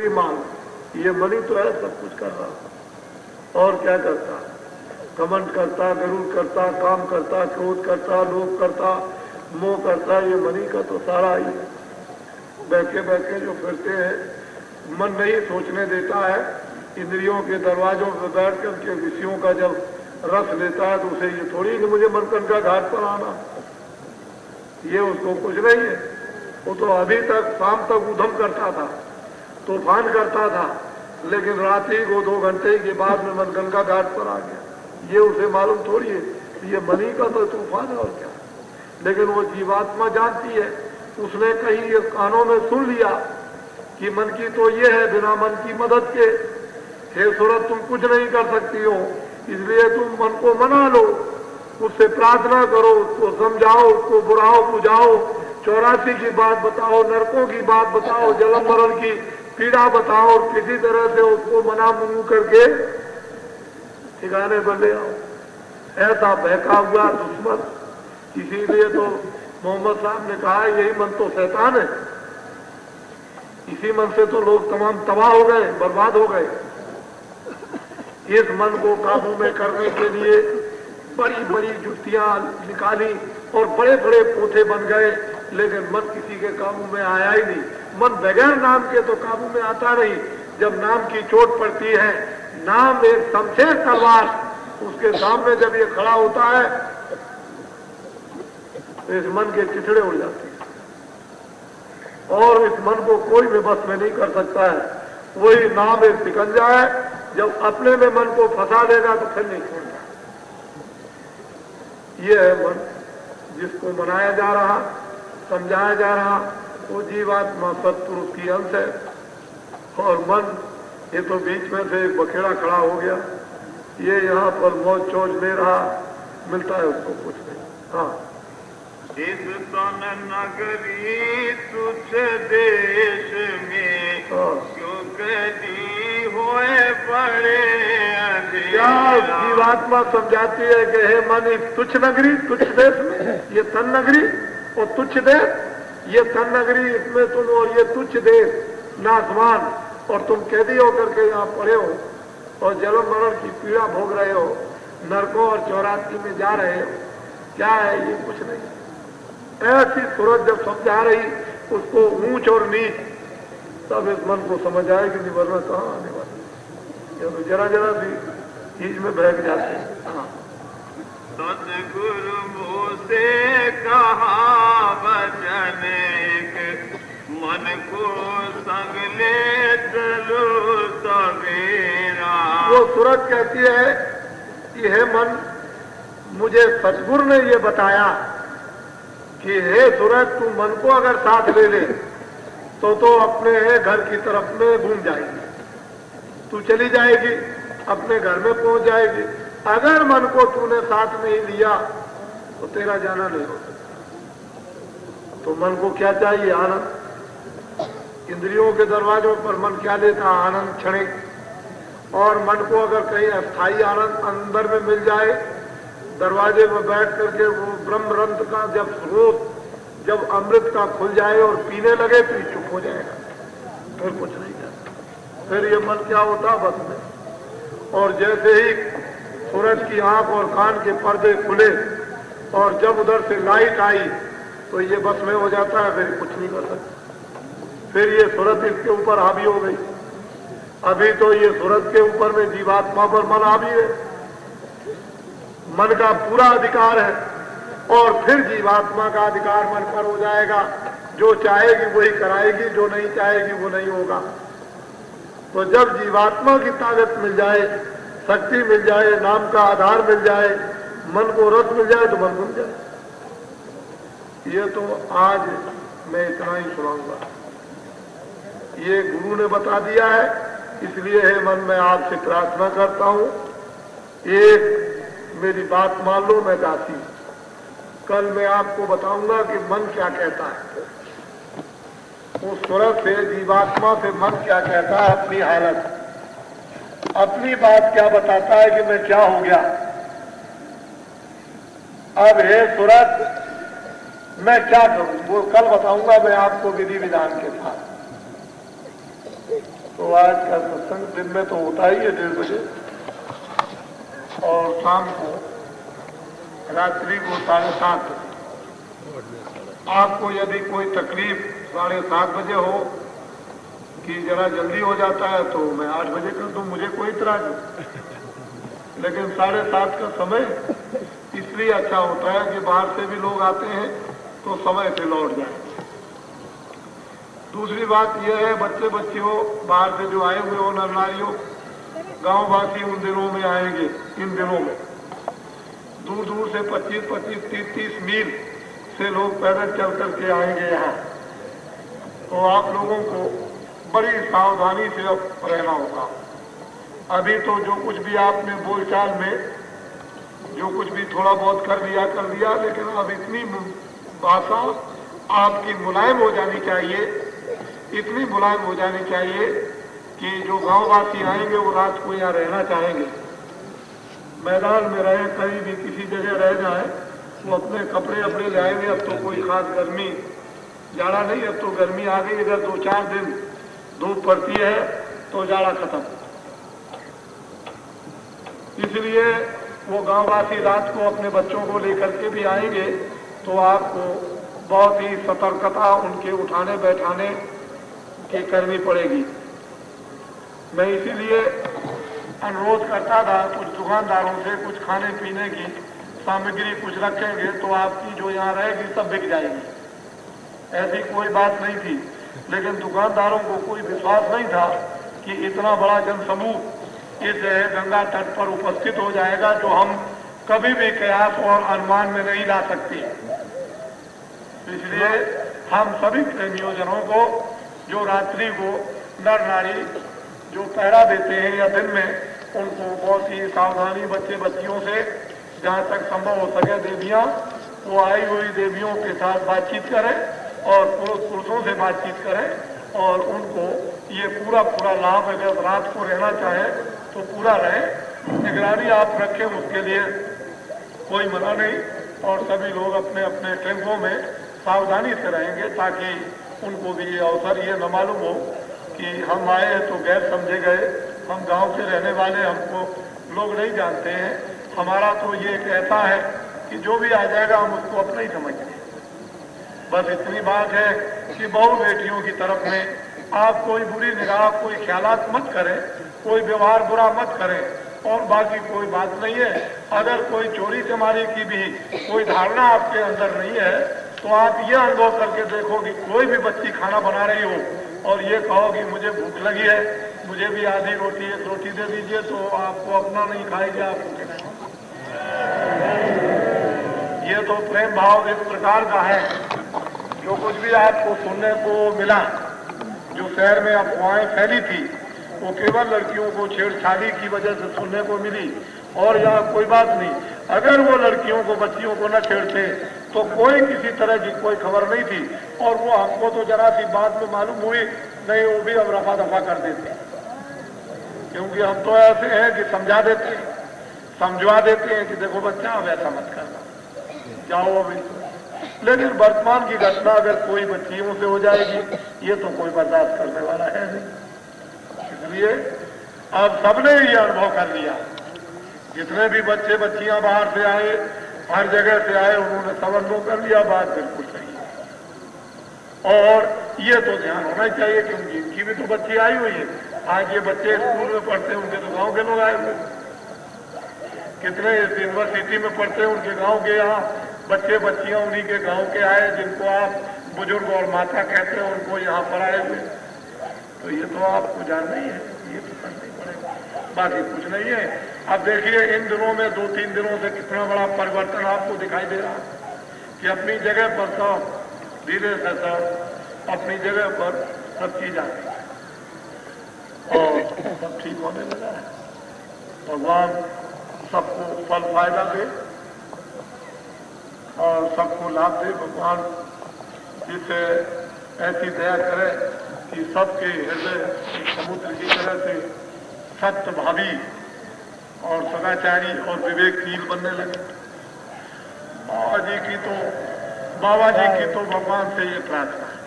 मान, ये मनी तो है, सब कुछ कर रहा और क्या करता, कमंड करता, गरुड़ करता, काम करता, क्रोध करता, लोभ करता, मोह करता, ये मनी का तो सारा ही है। बैठे बैठे जो फिरते हैं, मन नहीं सोचने देता है, इंद्रियों के दरवाजों पर बैठ करके विषयों का जब रस लेता है तो उसे ये थोड़ी कि मुझे मनकन का घाट पर आना, ये उसको कुछ नहीं है। वो तो अभी तक शाम तक उधम करता था, तूफान करता था, लेकिन रात्रि को 2 घंटे के बाद में मनगंगा घाट पर आ गया। ये उसे मालूम थोड़ी है, ये मनी का तो तूफान है और क्या। लेकिन वो जीवात्मा जानती है, उसने कहीं ये कानों में सुन लिया कि मन की तो ये है, बिना मन की मदद के हे सूरत तुम कुछ नहीं कर सकती हो, इसलिए तुम मन को मना लो, उससे प्रार्थना करो, उसको समझाओ, उसको बुलाओ, बुझाओ, 84 की बात बताओ, नरकों की बात बताओ, जन्म मरण की पीड़ा बताओ और किसी तरह से उसको मना मुंह करके ठिकाने पर ले आओ। ऐसा बहका हुआ दुश्मन, इसीलिए तो मोहम्मद साहब ने कहा यही मन तो शैतान है, इसी मन से तो लोग तमाम तबाह हो गए, बर्बाद हो गए। इस मन को काबू में करने के लिए बड़ी बड़ी जुक्तियां निकाली और बड़े बड़े पोथे बन गए, लेकिन मन किसी के काबू में आया ही नहीं। मन बगैर नाम के तो काबू में आता नहीं, जब नाम की चोट पड़ती है, नाम एक शमशेर तलवार, उसके सामने जब ये खड़ा होता है तो इस मन के चिथड़े उड़ जाते हैं और इस मन को कोई भी बस में नहीं कर सकता है। वही नाम एक शिकंजा है, जब अपने में मन को फंसा देगा तो फिर नहीं छोड़ता। ये है मन, जिसको मनाया जा रहा, समझाया जा रहा, वो जीवात्मा सत्पुरुष की अंश है। और मन ये तो बीच में से एक बखेड़ा खड़ा हो गया, ये यहाँ पर मौज चोज ले रहा, मिलता है उसको कुछ नहीं। हाँ, इस तन नगरी तुझ देश में क्यों कदी होए पड़े क्या जीवात्मा समझाती है कि हे मन इस तुच्छ नगरी, तुच्छ देश में, ये तन नगरी और तुच्छ देश, ये तन नगरी इसमें तुम और ये तुच्छ देश नासमान, और तुम कैदी होकर के यहाँ पड़े हो और जन्म मरण की पीड़ा भोग रहे हो, नरकों और 84 में जा रहे हो, क्या है ये कुछ नहीं। ऐसी सूरत जब समझा रही उसको ऊंच और नीच, तब इस मन को समझ आए कि निवरना कहाँ आने वाला, ये तो जरा जरा भी चीज में बहक जाते हैं। हाँ, सतगुरु मुझसे कहा वचन एक, मन को संग ले चलो सवेरा। वो सूरत कहती है कि हे मन, मुझे सतगुरु ने ये बताया कि हे सूरत तू मन को अगर साथ ले ले तो अपने घर की तरफ में घूम जाएगी, तू चली जाएगी, अपने घर में पहुंच जाएगी। अगर मन को तूने साथ नहीं लिया तो तेरा जाना नहीं हो सकता। तो मन को क्या चाहिए? आनंद। इंद्रियों के दरवाजों पर मन क्या लेता? आनंद क्षणिक। और मन को अगर कहीं अस्थायी आनंद अंदर में मिल जाए, दरवाजे में बैठ करके वो ब्रह्म रंध्र का जब स्रोत, जब अमृत का खुल जाए और पीने लगे तो चुप हो जाएगा, फिर कुछ नहीं करता। फिर ये मन क्या होता? बस में। और जैसे ही सूरज की आंख और कान के पर्दे खुले और जब उधर से लाइट आई तो ये बस में हो जाता है, फिर कुछ नहीं कर सकता। फिर ये सूरत इसके ऊपर हावी हो गई। अभी तो ये सूरत के ऊपर में जीवात्मा पर मन हावी है, मन का पूरा अधिकार है, और फिर जीवात्मा का अधिकार मन पर हो जाएगा। जो चाहेगी वही कराएगी, जो नहीं चाहेगी वो नहीं होगा। तो जब जीवात्मा की ताकत मिल जाए, शक्ति मिल जाए, नाम का आधार मिल जाए, मन को रस मिल जाए तो मन बन जाए। ये तो आज मैं इतना ही सुनाऊंगा, ये गुरु ने बता दिया है। इसलिए है मन, मैं आपसे प्रार्थना करता हूं, एक मेरी बात मान लो, मैं दासी। कल मैं आपको बताऊंगा कि मन क्या कहता है, उस सूरत से, जीवात्मा से मन क्या कहता है, अपनी हालत, अपनी बात क्या बताता है कि मैं क्या हो गया। अब हे सूरत, मैं क्या करूं वो कल बताऊंगा मैं आपको विधि विधान के साथ। तो आज का सत्संग दिन में तो होता ही है 1:30 बजे, और शाम को रात्रि को 7:30 बजे। आपको यदि कोई तकलीफ 7:30 बजे हो कि जरा जल्दी हो जाता है तो मैं 8 बजे कर दूं, मुझे कोई इतराज नहीं। लेकिन 7:30 का समय इसलिए अच्छा होता है कि बाहर से भी लोग आते हैं तो समय से लौट जाए। दूसरी बात यह है, बच्चे बच्चियों बाहर से जो आए हुए हो, नर नारियों, गांववासी उन दिनों में आएंगे। इन दिनों में दूर दूर से 25-25, 30-30 मील से लोग पैदल चल करके आएंगे यहाँ। तो आप लोगों को बड़ी सावधानी से अब रहना होगा। अभी तो जो कुछ भी आपने बोलचाल में जो कुछ भी थोड़ा बहुत कर दिया, लेकिन अब इतनी भाषा आपकी मुलायम हो जानी चाहिए, इतनी मुलायम हो जानी चाहिए कि जो गांववासी आएंगे वो रात को यहाँ रहना चाहेंगे। मैदान में रहे, कहीं भी किसी जगह रह जाए, वो अपने कपड़े अपने ले आएंगे। अब तो कोई खास गर्मी जाड़ा नहीं, अब तो गर्मी आ गई। अगर 2-4 दिन धूप पड़ती है तो जाड़ा खत्म। इसलिए वो गांववासी रात को अपने बच्चों को लेकर के भी आएंगे तो आपको बहुत ही सतर्कता उनके उठाने बैठाने की करनी पड़ेगी। मैं इसीलिए अनुरोध करता था कुछ दुकानदारों से, कुछ खाने पीने की सामग्री कुछ रखेंगे तो आपकी जो यहाँ रहेगी सब बिक जाएगी। ऐसी कोई बात नहीं थी, लेकिन दुकानदारों को कोई विश्वास नहीं था कि इतना बड़ा जनसमूह इस गंगा तट पर उपस्थित हो जाएगा, जो हम कभी भी कयास और अनुमान में नहीं ला सकते। इसलिए हम सभी प्रेमियों जनों को जो रात्रि को नर नारी जो पहरा देते हैं या दिन में, उनको बहुत ही सावधानी बच्चे बच्चियों से जहाँ तक संभव हो सके देवियाँ वो आई हुई देवियों के साथ बातचीत करें और पुरुषों से बातचीत करें और उनको ये पूरा लाभ, अगर रात को रहना चाहे तो पूरा रहे। निगरानी आप रखें, उसके लिए कोई मना नहीं, और सभी लोग अपने अपने टेम्पों में सावधानी से रहेंगे ताकि उनको भी ये अवसर ये न मालूम हो कि हम आए हैं तो गैर समझे गए। हम गांव के रहने वाले, हमको लोग नहीं जानते हैं। हमारा तो ये एक ऐसा है कि जो भी आ जाएगा हम उसको अपना ही समझते हैं। बस इतनी बात है कि बहू बेटियों की तरफ में आप कोई बुरी निगाह, कोई ख्यालात मत करें, कोई व्यवहार बुरा मत करें, और बाकी कोई बात नहीं है। अगर कोई चोरी चमारी की भी कोई धारणा आपके अंदर नहीं है तो आप ये अनुभव करके देखो कि कोई भी बच्ची खाना बना रही हो और ये कहो कि मुझे भूख लगी है, मुझे भी आधी रोटी, 1 रोटी दे दीजिए, तो आपको अपना नहीं खाएगी, आपको खिलाएगी। ये तो प्रेम भाव इस प्रकार का है। जो कुछ भी आपको सुनने को मिला, जो शहर में अफवाहें फैली थी, वो केवल लड़कियों को छेड़छाड़ी की वजह से सुनने को मिली, और यहाँ कोई बात नहीं। अगर वो लड़कियों को, बच्चियों को न छेड़ते तो कोई किसी तरह की कोई खबर नहीं थी, और वो हमको तो जरा सी बात में मालूम हुई नहीं, वो भी अब रफा दफा कर देते, क्योंकि हम तो ऐसे हैं कि समझा देते हैं, समझवा देते हैं कि देखो बच्चा अब ऐसा मत करना, जाओ अभी। लेकिन वर्तमान की घटना अगर कोई बच्चियों से हो जाएगी, ये तो कोई बर्दाश्त करने वाला है नहीं। इसलिए अब सबने ये अनुभव कर लिया, जितने भी बच्चे बच्चियां बाहर से आए, हर जगह से आए, उन्होंने सब अनुभव कर लिया। बात बिल्कुल सही है, और ये तो ध्यान होना चाहिए क्योंकि इनकी भी तो बच्ची आई हुई है। आज ये बच्चे स्कूल में पढ़ते हैं, उनके तो गाँव के लोग आए हुए, कितने यूनिवर्सिटी में पढ़ते हैं, उनके गाँव के यहाँ बच्चे बच्चियां उन्हीं के गांव के आए, जिनको आप बुजुर्ग और माता कहते हैं, उनको यहाँ पर आए हुए। तो ये तो आपको जानना ही है, ये तो करना ही पड़ेगा, बाकी कुछ नहीं है। अब देखिए इन दिनों में 2-3 दिनों से कितना बड़ा परिवर्तन आपको दिखाई दे रहा है कि अपनी जगह पर सब धीरे से सब अपनी जगह पर सब चीज आ गई और सब ठीक होने लगा है। भगवान सबको फल फायदा दे और सबको लाभ दे। भगवान इसे ऐसी दया करे कि सबके हृदय समुद्र की तरह से सत्य भावी और सदाचारी और विवेकशील बनने लगे। बाबा जी की तो भगवान से ये प्रार्थना है।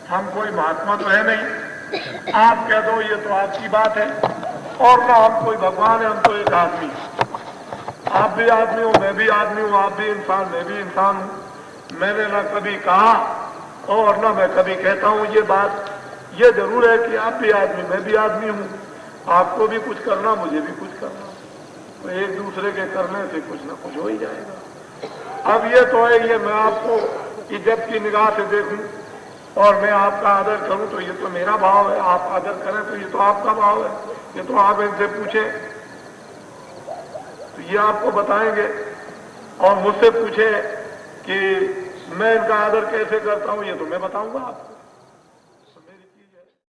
हम कोई महात्मा तो है नहीं, आप कह दो ये तो आपकी बात है, और ना हम कोई भगवान है, हम तो एक आदमी। आप भी आदमी हो, मैं भी आदमी हूँ, आप भी इंसान, मैं भी इंसान हूँ। मैंने ना कभी कहा और ना मैं कभी कहता हूँ ये बात। ये जरूर है कि आप भी आदमी, मैं भी आदमी हूँ। आपको भी कुछ करना, मुझे भी कुछ करना, तो एक दूसरे के करने से कुछ ना कुछ हो ही जाएगा। अब ये तो है, ये मैं आपको इज्जत की निगाह से देखूं और मैं आपका आदर करूं तो ये तो मेरा भाव है, आप आदर करें तो ये तो आपका भाव है। ये तो आप इनसे पूछें तो ये आपको बताएंगे, और मुझसे पूछे कि मैं इनका आदर कैसे करता हूं, ये तो मैं बताऊंगा आपको।